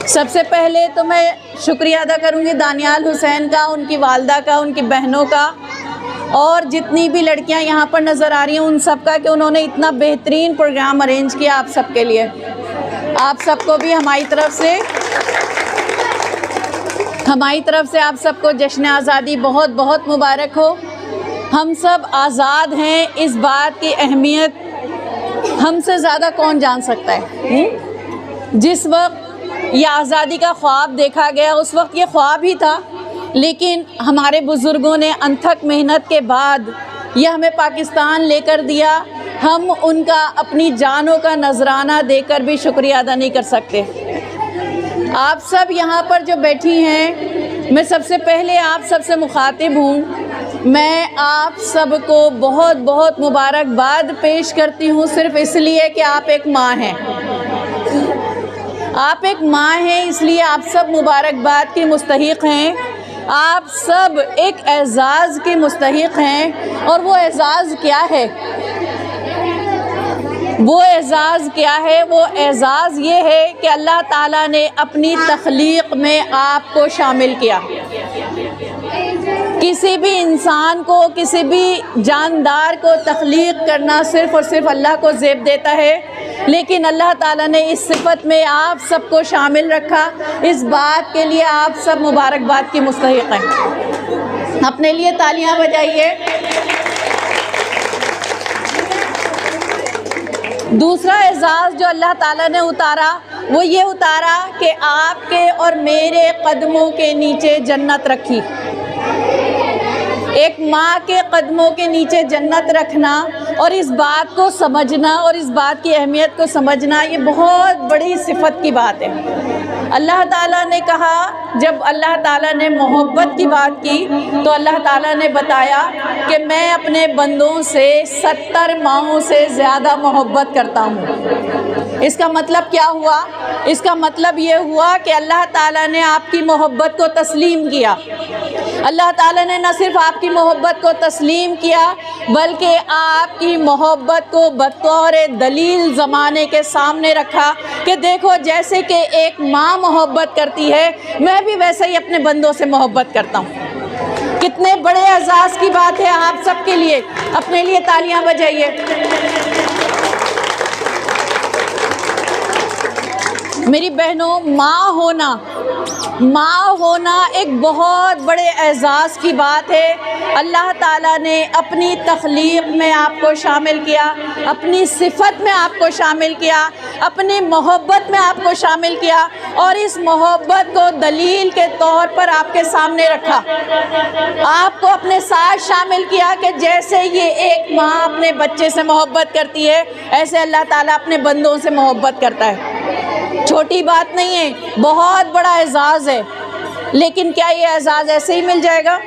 सबसे पहले तो मैं शुक्रिया अदा करूँगी दानियाल हुसैन का, उनकी वालदा का, उनकी बहनों का और जितनी भी लड़कियां यहाँ पर नज़र आ रही हैं उन सब का कि उन्होंने इतना बेहतरीन प्रोग्राम अरेंज किया आप सब के लिए। आप सबको भी हमारी तरफ से आप सबको जश्न आज़ादी बहुत बहुत मुबारक हो। हम सब आज़ाद हैं, इस बात की अहमियत हमसे ज़्यादा कौन जान सकता है। जिस वक्त ये आज़ादी का ख्वाब देखा गया उस वक्त ये ख्वाब ही था, लेकिन हमारे बुज़ुर्गों ने अनथक मेहनत के बाद ये हमें पाकिस्तान लेकर दिया। हम उनका अपनी जानों का नजराना देकर भी शुक्रिया अदा नहीं कर सकते। आप सब यहाँ पर जो बैठी हैं, मैं सबसे पहले आप सबसे मुखातिब हूँ। मैं आप सबको बहुत बहुत मुबारकबाद पेश करती हूँ, सिर्फ़ इसलिए कि आप एक माँ हैं। आप एक माँ हैं, इसलिए आप सब मुबारकबाद के मुस्तहिक़ हैं। आप सब एक एज़ाज़ के मुस्तहिक़ हैं। और वो एज़ाज़ क्या है? वो एज़ाज़ क्या है? वो एज़ाज़ ये है कि अल्लाह ताला ने अपनी तख्लीक़ में आपको शामिल किया। किसी भी इंसान को, किसी भी जानदार को तख्लीक़ करना सिर्फ़ और सिर्फ अल्लाह को ज़ेब देता है, लेकिन अल्लाह ताला ने इस सिफ़त में आप सबको शामिल रखा। इस बात के लिए आप सब मुबारकबाद की मुस्तहिक़ हैं। अपने लिए तालियां बजाइए। दूसरा एज़ाज़ जो अल्लाह ताला ने उतारा वो ये उतारा कि आपके और मेरे कदमों के नीचे जन्नत रखी। एक माँ के कदमों के नीचे जन्नत रखना और इस बात को समझना और इस बात की अहमियत को समझना, ये बहुत बड़ी सिफत की बात है। अल्लाह ताला ने कहा, जब अल्लाह ताला ने मोहब्बत की बात की तो अल्लाह ताला ने बताया कि मैं अपने बंदों से 70 माहों से ज़्यादा मोहब्बत करता हूँ। इसका मतलब क्या हुआ? इसका मतलब ये हुआ कि अल्लाह ताला ने आपकी मोहब्बत को तस्लीम किया। अल्लाह ताला ने न सिर्फ आपकी मोहब्बत को तस्लीम किया, बल्कि आपकी मोहब्बत को बतौर दलील ज़माने के सामने रखा कि देखो, जैसे कि एक माँ मोहब्बत करती है, मैं भी वैसे ही अपने बंदों से मोहब्बत करता हूँ। कितने बड़े एज़ाज़ की बात है आप सबके लिए। अपने लिए तालियां बजाइए। मेरी बहनों, माँ होना एक बहुत बड़े एज़ाज़ की बात है। अल्लाह ताला ने अपनी तख्लीक़ में आपको शामिल किया, अपनी सिफ़त में आपको शामिल किया, अपनी मोहब्बत में आपको शामिल किया और इस मोहब्बत को दलील के तौर पर आपके सामने रखा। आपको अपने साथ शामिल किया कि जैसे ये एक माँ अपने बच्चे से मोहब्बत करती है, ऐसे अल्लाह ताला अपने बंदों से मोहब्बत करता है। छोटी बात नहीं है, बहुत बड़ा एज़ाज़ है। लेकिन क्या ये एज़ाज़ ऐसे ही मिल जाएगा?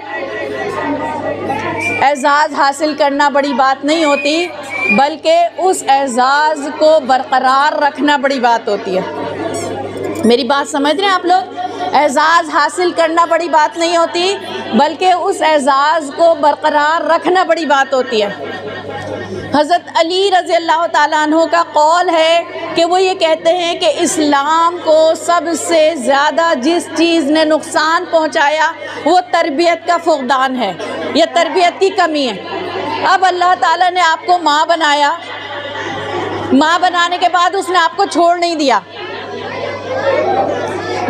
एज़ाज़ हासिल करना बड़ी बात नहीं होती, बल्कि उस एज़ाज़ को बरकरार रखना बड़ी बात होती है। मेरी बात समझ रहे हैं आप लोग? एज़ाज़ हासिल करना बड़ी बात नहीं होती, बल्कि उस एज़ाज़ को बरकरार रखना बड़ी बात होती है। हज़रत अली रज़ी अल्लाह ताला अन्हु का कौल है कि वो ये कहते हैं कि इस्लाम को सबसे ज़्यादा जिस चीज़ ने नुकसान पहुंचाया वो तरबियत का फुक़दान है, या तरबियत की कमी है। अब अल्लाह ताला ने आपको माँ बनाया, माँ बनाने के बाद उसने आपको छोड़ नहीं दिया।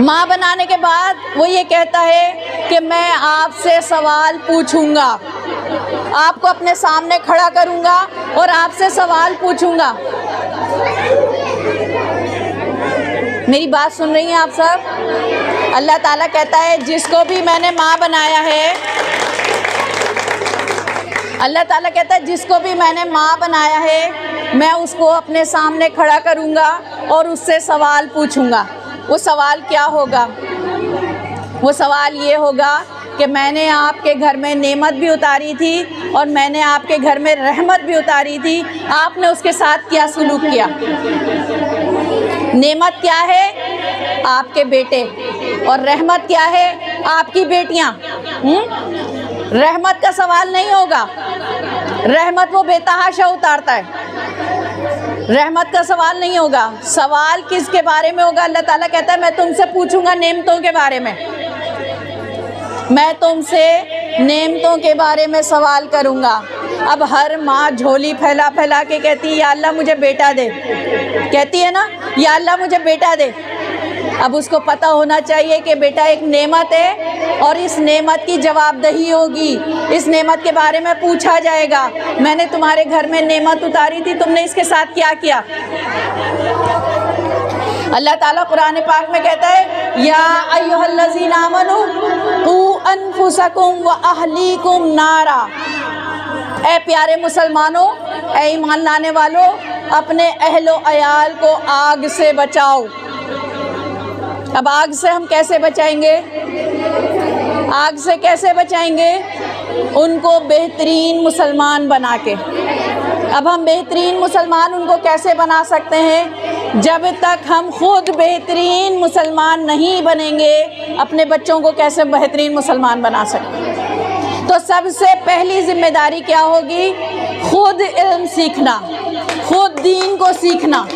माँ बनाने के बाद वो ये कहता है कि मैं आपसे सवाल पूछूंगा, आपको अपने सामने खड़ा करूंगा और आपसे सवाल पूछूंगा। मेरी बात सुन रही हैं आप सब? अल्लाह ताला कहता है जिसको भी मैंने माँ बनाया है, अल्लाह ताला कहता है जिसको भी मैंने माँ बनाया है, मैं उसको अपने सामने खड़ा करूंगा और उससे सवाल पूछूंगा। वो सवाल क्या होगा? वो सवाल ये होगा कि मैंने आपके घर में नेमत भी उतारी थी और मैंने आपके घर में रहमत भी उतारी थी, आपने उसके साथ क्या सलूक किया? नेमत क्या है? आपके बेटे। और रहमत क्या है? आपकी बेटियां। रहमत का सवाल नहीं होगा, रहमत वो बेतहाशा उतारता है। रहमत का सवाल नहीं होगा। सवाल किसके बारे में होगा? अल्लाह ताला कहता है मैं तुमसे पूछूंगा नेमतों के बारे में, मैं तुमसे नेमतों के बारे में सवाल करूंगा। अब हर माँ झोली फैला फैला के कहती है या अल्लाह मुझे बेटा दे, कहती है ना या अल्लाह मुझे बेटा दे। अब उसको पता होना चाहिए कि बेटा एक नेमत है और इस नेमत की जवाबदेही होगी, इस नेमत के बारे में पूछा जाएगा। मैंने तुम्हारे घर में नेमत उतारी थी, तुमने इसके साथ क्या किया? अल्लाह ताला कुरान पाक में कहता है या अय्युहल्लज़ीना आमनू कू अनफुसकुम व अहलीकुम नारा। ए प्यारे मुसलमानों, ए ईमान लाने वालों, अपने अहलो अयाल को आग से बचाओ। अब आग से हम कैसे बचाएंगे? आग से कैसे बचाएंगे? उनको बेहतरीन मुसलमान बना के। अब हम बेहतरीन मुसलमान उनको कैसे बना सकते हैं? जब तक हम खुद बेहतरीन मुसलमान नहीं बनेंगे, अपने बच्चों को कैसे बेहतरीन मुसलमान बना सकते हैं? तो सबसे पहली जिम्मेदारी क्या होगी? खुद इल्म सीखना, खुद दीन को सीखना।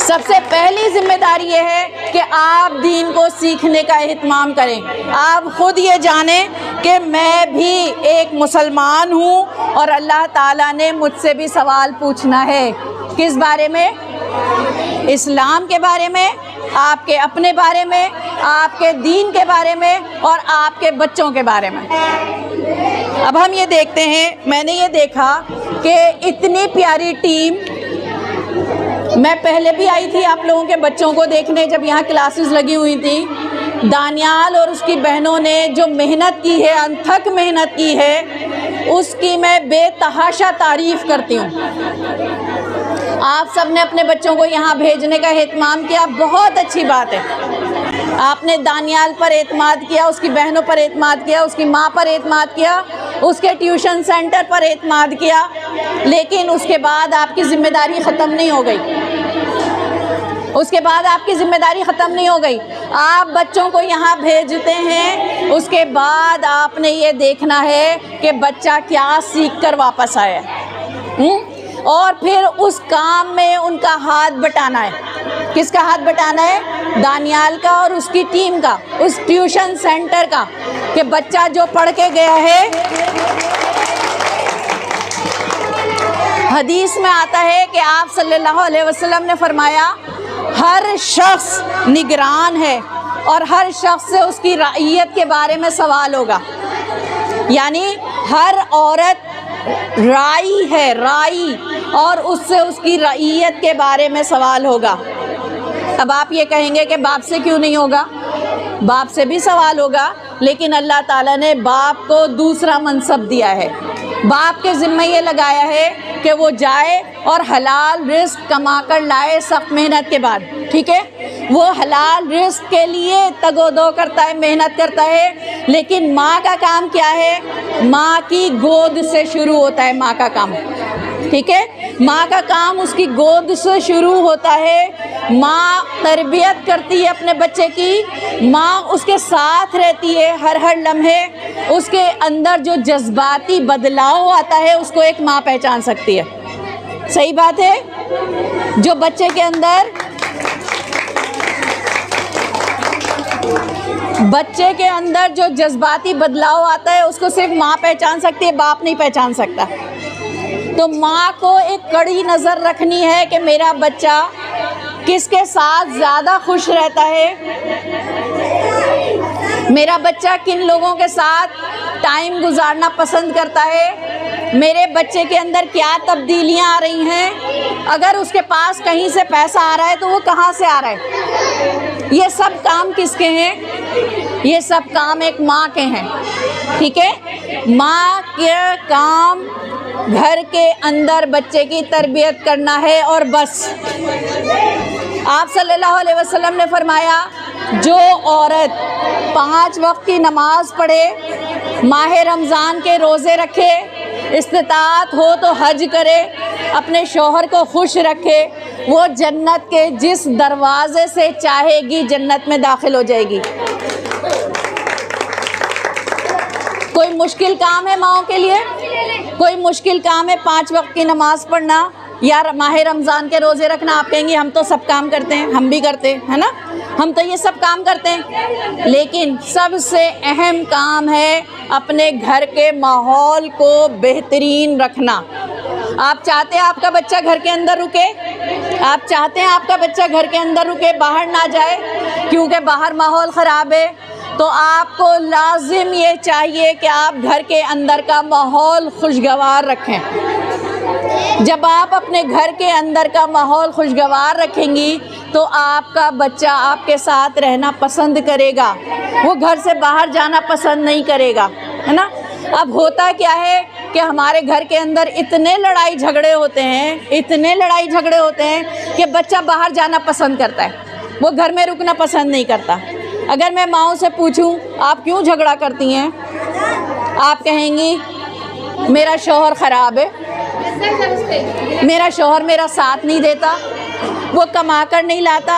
सबसे पहली जिम्मेदारी ये है कि आप दीन को सीखने का एहतमाम करें। आप खुद ये जानें कि मैं भी एक मुसलमान हूँ और अल्लाह ताला ने मुझसे भी सवाल पूछना है। किस बारे में? इस्लाम के बारे में, आपके अपने बारे में, आपके दीन के बारे में और आपके बच्चों के बारे में। अब हम ये देखते हैं, मैंने ये देखा कि इतनी प्यारी टीम, मैं पहले भी आई थी आप लोगों के बच्चों को देखने जब यहाँ क्लासेस लगी हुई थी। दानियाल और उसकी बहनों ने जो मेहनत की है, अनथक मेहनत की है, उसकी मैं बेतहाशा तारीफ़ करती हूँ। आप सब ने अपने बच्चों को यहाँ भेजने का एहतमाम किया, बहुत अच्छी बात है। आपने दानियाल पर एतमाद किया, उसकी बहनों पर एतमाद किया, उसकी माँ पर एतमाद किया, उसके ट्यूशन सेंटर पर एतमाद किया, लेकिन उसके बाद आपकी ज़िम्मेदारी ख़त्म नहीं हो गई। उसके बाद आपकी ज़िम्मेदारी ख़त्म नहीं हो गई। आप बच्चों को यहाँ भेजते हैं, उसके बाद आपने ये देखना है कि बच्चा क्या सीख कर वापस आया, और फिर उस काम में उनका हाथ बटाना है। किसका हाथ बटाना है? दानियाल का और उसकी टीम का, उस ट्यूशन सेंटर का, कि बच्चा जो पढ़ के गया है। हदीस में आता है कि आप सल्लल्लाहु अलैहि वसल्लम ने फरमाया, हर शख्स निगरान है और हर शख्स से उसकी रइयत के बारे में सवाल होगा। यानी हर औरत राई है, राई, और उससे उसकी रइयत के बारे में सवाल होगा। अब आप ये कहेंगे कि बाप से क्यों नहीं होगा? बाप से भी सवाल होगा, लेकिन अल्लाह ताला ने बाप को दूसरा मनसब दिया है। बाप के ज़िम्मे ये लगाया है कि वो जाए और हलाल रिस्क कमा कर लाए सख्त मेहनत के बाद। ठीक है, वो हलाल रिस्क के लिए तगोदो करता है, मेहनत करता है, लेकिन माँ का काम क्या है? माँ की गोद से शुरू होता है माँ का काम। ठीक है, माँ का काम उसकी गोद से शुरू होता है। माँ तरबियत करती है अपने बच्चे की, माँ उसके साथ रहती है हर लम्हे। उसके अंदर जो जज्बाती बदलाव आता है उसको एक माँ पहचान सकती है। सही बात है? जो बच्चे के अंदर जो जज्बाती बदलाव आता है उसको सिर्फ माँ पहचान सकती है, बाप नहीं पहचान सकता। तो माँ को एक कड़ी नज़र रखनी है कि मेरा बच्चा किसके साथ ज़्यादा खुश रहता है, मेरा बच्चा किन लोगों के साथ टाइम गुजारना पसंद करता है, मेरे बच्चे के अंदर क्या तब्दीलियाँ आ रही हैं। अगर उसके पास कहीं से पैसा आ रहा है तो वो कहाँ से आ रहा है? ये सब काम किसके हैं? ये सब काम एक माँ के हैं। ठीक है, माँ के काम घर के अंदर बच्चे की तरबियत करना है और बस। आप सल्लल्लाहु अलैहि वसल्लम ने फरमाया, जो औरत 5 वक्त की नमाज पढ़े, माह रमज़ान के रोज़े रखे, इस्तिताअत हो तो हज करे, अपने शौहर को खुश रखे, वो जन्नत के जिस दरवाज़े से चाहेगी जन्नत में दाखिल हो जाएगी। कोई मुश्किल काम है माओं के लिए? कोई मुश्किल काम है 5 वक्त की नमाज़ पढ़ना? यार माह रमज़ान के रोज़े रखना, आप कहेंगी हम तो सब काम करते हैं, हम भी करते हैं, है ना, हम तो ये सब काम करते हैं। लेकिन सबसे अहम काम है अपने घर के माहौल को बेहतरीन रखना। आप चाहते हैं आपका बच्चा घर के अंदर रुके, आप चाहते हैं आपका बच्चा घर के अंदर रुके, बाहर ना जाए क्योंकि बाहर माहौल ख़राब है, तो आपको लाजिम ये चाहिए कि आप घर के अंदर का माहौल खुशगवार रखें। जब आप अपने घर के अंदर का माहौल खुशगवार रखेंगी तो आपका बच्चा आपके साथ रहना पसंद करेगा, वो घर से बाहर जाना पसंद नहीं करेगा, है ना। अब होता क्या है कि हमारे घर के अंदर इतने लड़ाई झगड़े होते हैं, इतने लड़ाई झगड़े होते हैं कि बच्चा बाहर जाना पसंद करता है, वो घर में रुकना पसंद नहीं करता। अगर मैं माँओं से पूछूं आप क्यों झगड़ा करती हैं, आप कहेंगी मेरा शौहर ख़राब है, मेरा शौहर मेरा साथ नहीं देता, वो कमा कर नहीं लाता,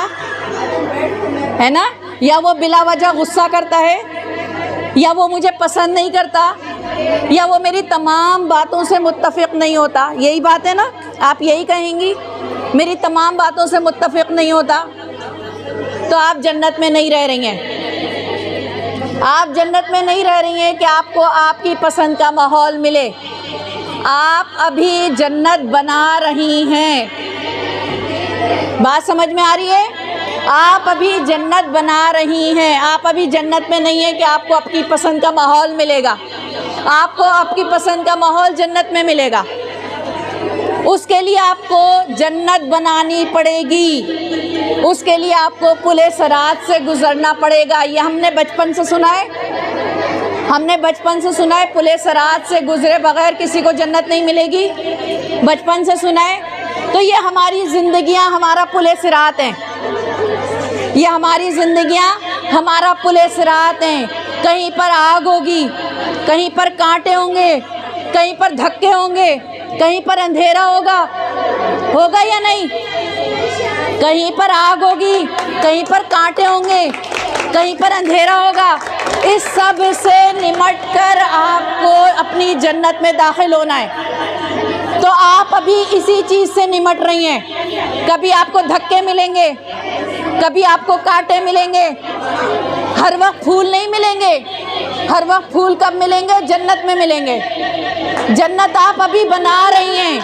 है ना, या वो बिला वजह गुस्सा करता है, या वो मुझे पसंद नहीं करता, या वो मेरी तमाम बातों से मुत्तफ़िक़ नहीं होता। यही बात है ना, आप यही कहेंगी, मेरी तमाम बातों से मुत्तफ़िक़ नहीं होता, तो आप जन्नत में नहीं रह रही हैं। आप जन्नत में नहीं रह रही हैं कि आपको आपकी पसंद का माहौल मिले। आप अभी जन्नत बना रही हैं। बात समझ में आ रही है? आप अभी जन्नत बना रही हैं। आप अभी जन्नत में नहीं है कि आपको आपकी पसंद का माहौल मिलेगा। आपको आपकी पसंद का माहौल जन्नत में मिलेगा। उसके लिए आपको जन्नत बनानी पड़ेगी, उसके लिए आपको पुले सरात से गुज़रना पड़ेगा। ये हमने बचपन से सुना है, हमने बचपन से सुना है पुले सरात से गुज़रे बग़ैर किसी को जन्नत नहीं मिलेगी, बचपन से सुना है। तो ये हमारी ज़िंदगियां हमारा पुले सिरात हैं, ये हमारी ज़िंदगियां हमारा पुले सिरात हैं। कहीं पर आग होगी, कहीं पर कांटे होंगे, कहीं पर धक्के होंगे, कहीं पर अंधेरा होगा, होगा या नहीं? कहीं पर आग होगी, कहीं पर कांटे होंगे, कहीं पर अंधेरा होगा। इस सब से निमट कर आपको अपनी जन्नत में दाखिल होना है। तो आप अभी इसी चीज़ से निमट रही हैं। कभी आपको धक्के मिलेंगे, कभी आपको कांटे मिलेंगे, हर वक्त फूल नहीं मिलेंगे। हर वक्त फूल कब मिलेंगे? जन्नत में मिलेंगे। जन्नत आप अभी बना रही हैं।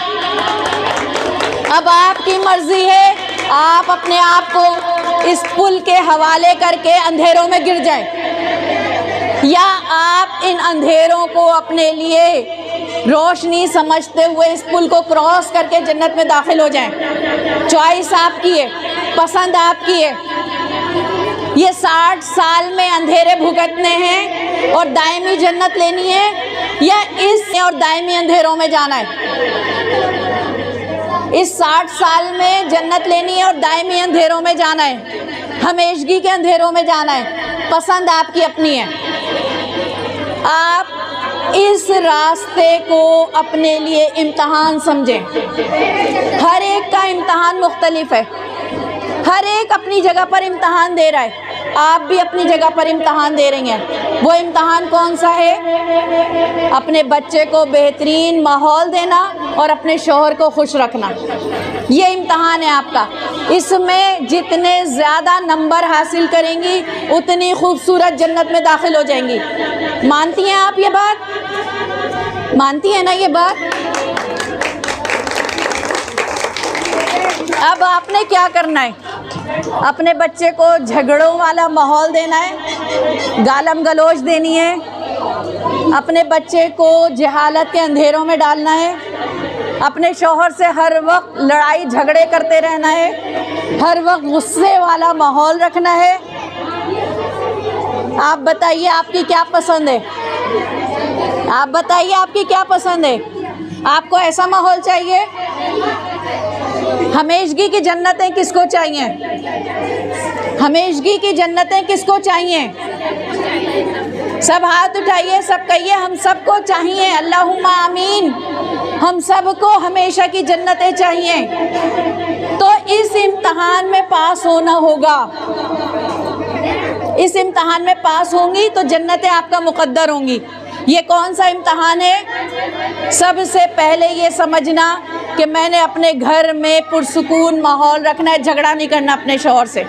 अब आपकी मर्जी है, आप अपने आप को इस पुल के हवाले करके अंधेरों में गिर जाएं, या आप इन अंधेरों को अपने लिए रोशनी समझते हुए इस पुल को क्रॉस करके जन्नत में दाखिल हो जाएं। चॉइस आपकी है, पसंद आपकी है। ये 60 साल में अंधेरे भुगतने हैं और दायमी जन्नत लेनी है, या इस और दायमी अंधेरों में जाना है? इस 60 साल में जन्नत लेनी है और दायमी अंधेरों में जाना है, हमेशगी के अंधेरों में जाना है। पसंद आपकी अपनी है। आप इस रास्ते को अपने लिए इम्तहान समझें। हर एक का इम्तहान मुख्तलिफ है, हर एक अपनी जगह पर इम्तहान दे रहा है। आप भी अपनी जगह पर इम्तहान दे रही हैं। वो इम्तहान कौन सा है? अपने बच्चे को बेहतरीन माहौल देना और अपने शौहर को खुश रखना। ये इम्तहान है आपका। इसमें जितने ज़्यादा नंबर हासिल करेंगी उतनी खूबसूरत जन्नत में दाखिल हो जाएंगी। मानती हैं आप ये बात? मानती हैं ना ये बात? अब आपने क्या करना है? अपने बच्चे को झगड़ों वाला माहौल देना है, गालम गलोच देनी है, अपने बच्चे को जहालत के अंधेरों में डालना है, अपने शौहर से हर वक्त लड़ाई झगड़े करते रहना है, हर वक्त गुस्से वाला माहौल रखना है। आप बताइए आपकी क्या पसंद है? आप बताइए आपकी क्या पसंद है? आपको ऐसा माहौल चाहिए? हमेशगी की जन्नतें किसको चाहिए? हमेशगी की जन्नतें किसको चाहिए? सब हाथ उठाइए, सब कहिए हम सबको चाहिए। अल्लाहुम्मा आमीन। हम सबको हमेशा की जन्नतें चाहिए। तो इस इम्तहान में पास होना होगा। इस इम्तहान में पास होंगी तो जन्नतें आपका मुकद्दर होंगी। ये कौन सा इम्तहान है? सबसे पहले ये समझना कि मैंने अपने घर में पुरसुकून माहौल रखना है, झगड़ा नहीं करना अपने शौहर से,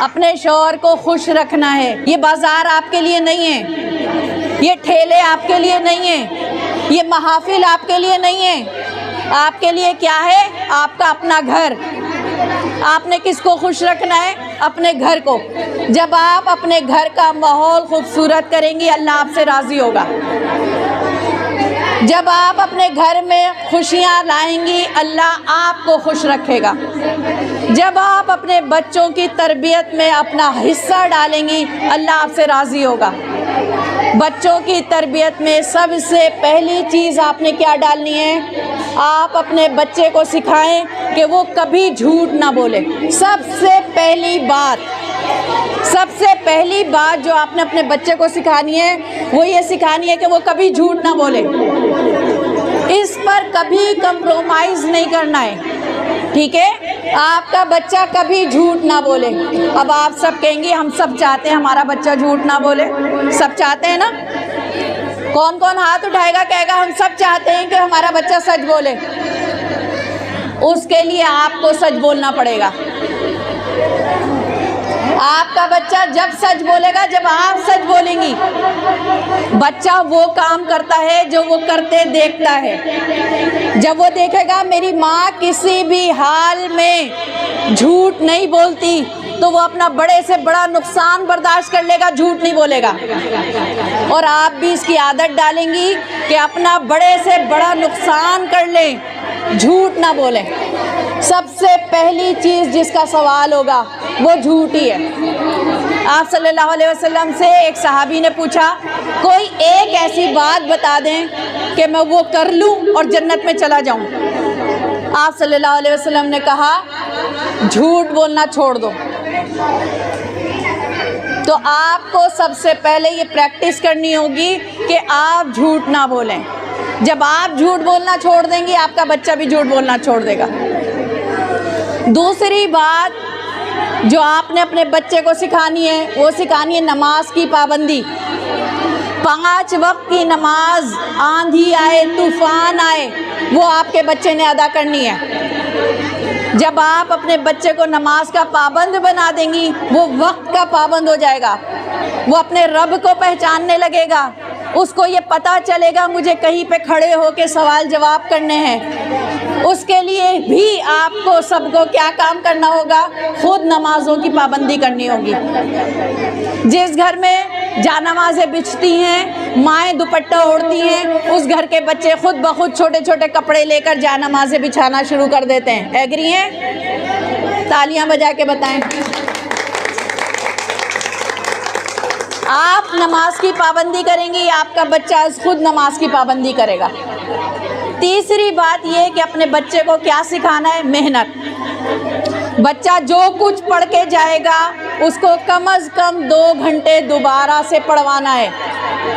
अपने शौहर को खुश रखना है। ये बाज़ार आपके लिए नहीं है, ये ठेले आपके लिए नहीं है, ये महफिल आपके लिए नहीं है। आपके लिए क्या है? आपका अपना घर। आपने किसको खुश रखना है? अपने घर को। जब आप अपने घर का माहौल खूबसूरत करेंगी, अल्लाह आपसे राज़ी होगा। जब आप अपने घर में खुशियाँ लाएंगी, अल्लाह आपको खुश रखेगा। जब आप अपने बच्चों की तरबियत में अपना हिस्सा डालेंगी, अल्लाह आपसे राज़ी होगा। बच्चों की तरबियत में सबसे पहली चीज़ आपने क्या डालनी है? आप अपने बच्चे को सिखाएं कि वो कभी झूठ ना बोले। सबसे पहली बात जो आपने अपने बच्चे को सिखानी है वो ये सिखानी है कि वो कभी झूठ ना बोले। इस पर कभी कंप्रोमाइज़ नहीं करना है, ठीक है? आपका बच्चा कभी झूठ ना बोले। अब आप सब कहेंगे हम सब चाहते हैं हमारा बच्चा झूठ ना बोले। सब चाहते हैं ना? कौन कौन हाथ उठाएगा, कहेगा हम सब चाहते हैं कि हमारा बच्चा सच बोले। उसके लिए आपको सच बोलना पड़ेगा। आपका बच्चा जब सच बोलेगा, जब आप सच बोलेंगी। बच्चा वो काम करता है जो वो करते देखता है। जब वो देखेगा मेरी माँ किसी भी हाल में झूठ नहीं बोलती, तो वो अपना बड़े से बड़ा नुकसान बर्दाश्त कर लेगा, झूठ नहीं बोलेगा। और आप भी इसकी आदत डालेंगी कि अपना बड़े से बड़ा नुकसान कर लें, झूठ ना बोलें। सबसे पहली चीज़ जिसका सवाल होगा वो झूठ ही है। आप सल्लल्लाहु अलैहि वसल्लम से एक सहाबी ने पूछा, कोई एक ऐसी बात बता दें कि मैं वो कर लूँ और जन्नत में चला जाऊँ। आप सल्लल्लाहु अलैहि वसल्लम ने कहा, झूठ बोलना छोड़ दो। तो आपको सबसे पहले ये प्रैक्टिस करनी होगी कि आप झूठ ना बोलें। जब आप झूठ बोलना छोड़ देंगी, आपका बच्चा भी झूठ बोलना छोड़ देगा। दूसरी बात जो आपने अपने बच्चे को सिखानी है वो सिखानी है नमाज की पाबंदी। 5 वक्त की नमाज, आंधी आए तूफान आए, वो आपके बच्चे ने अदा करनी है। जब आप अपने बच्चे को नमाज का पाबंद बना देंगी, वो वक्त का पाबंद हो जाएगा। वो अपने रब को पहचानने लगेगा। उसको ये पता चलेगा मुझे कहीं पे खड़े होकर सवाल जवाब करने हैं। उसके लिए भी आपको सबको क्या काम करना होगा? खुद नमाज़ों की पाबंदी करनी होगी। जिस घर में जानमाज़ें बिछती हैं, माएँ दुपट्टा ओढ़ती हैं, उस घर के बच्चे खुद ब खुद छोटे छोटे कपड़े लेकर जानमाज़ें बिछाना शुरू कर देते हैं। एग्री हैं? तालियां बजा के बताएं। आप नमाज की पाबंदी करेंगी, आपका बच्चा खुद नमाज की पाबंदी करेगा। तीसरी बात यह कि अपने बच्चे को क्या सिखाना है? मेहनत। बच्चा जो कुछ पढ़ के जाएगा उसको कम से कम 2 घंटे दोबारा से पढ़वाना है।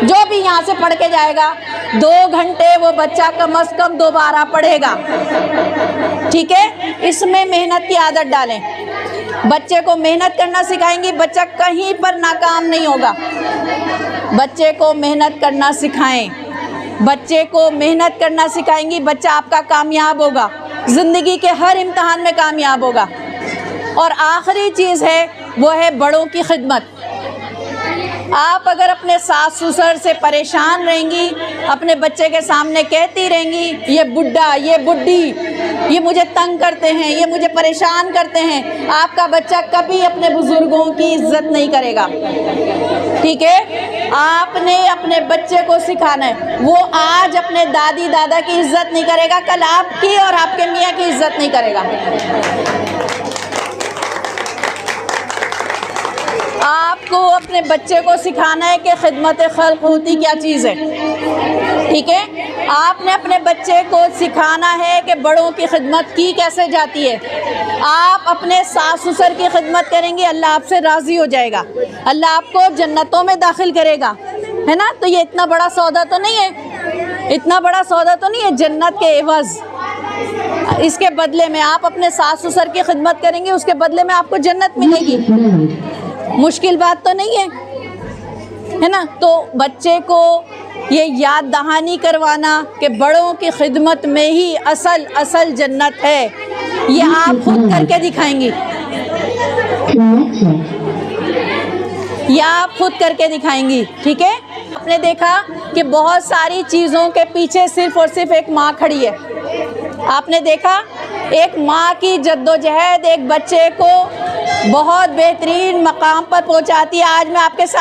जो भी यहाँ से पढ़ के जाएगा 2 घंटे वो बच्चा कम से कम दोबारा पढ़ेगा, ठीक है? इसमें मेहनत की आदत डालें। बच्चे को मेहनत करना सिखाएंगी, बच्चा कहीं पर नाकाम नहीं होगा। बच्चे को मेहनत करना सिखाएं, बच्चे को मेहनत करना सिखाएंगी, बच्चा आपका कामयाब होगा, ज़िंदगी के हर इम्तहान में कामयाब होगा। और आखिरी चीज़ है वो है बड़ों की खिदमत। आप अगर अपने सास ससुर से परेशान रहेंगी, अपने बच्चे के सामने कहती रहेंगी ये बुढ़ा, ये बुढ़ी, ये मुझे तंग करते हैं, ये मुझे परेशान करते हैं, आपका बच्चा कभी अपने बुज़ुर्गों की इज़्ज़त नहीं करेगा, ठीक है? आपने अपने बच्चे को सिखाना है। वो आज अपने दादी दादा की इज़्ज़त नहीं करेगा, कल आपकी और आपके मियाँ की इज़्ज़त नहीं करेगा। आपको अपने बच्चे को सिखाना है कि खिदमत खल्क़ होती क्या चीज़ है, ठीक है? आपने अपने बच्चे को सिखाना है कि बड़ों की खिदमत की कैसे जाती है। आप अपने सास ससुर की खिदमत करेंगे, अल्लाह आपसे राज़ी हो जाएगा, अल्लाह आपको जन्नतों में दाखिल करेगा, है ना? तो ये इतना बड़ा सौदा तो नहीं है, इतना बड़ा सौदा तो नहीं है जन्नत के एवज़। इसके बदले में आप अपने सास ससुर की खिदमत करेंगे, उसके बदले में आपको जन्नत मिलेगी। मुश्किल बात तो नहीं है। है ना। तो बच्चे को ये याद दहानी करवाना कि बड़ों की खिदमत में ही असल जन्नत है, ये आप खुद करके दिखाएंगी, या आप खुद करके दिखाएंगी, ठीक है। आपने देखा कि बहुत सारी चीज़ों के पीछे सिर्फ़ और सिर्फ एक माँ खड़ी है। आपने देखा एक माँ की जद्दोजहद एक बच्चे को बहुत बेहतरीन मकाम पर पहुँचाती है। आज मैं आपके साथ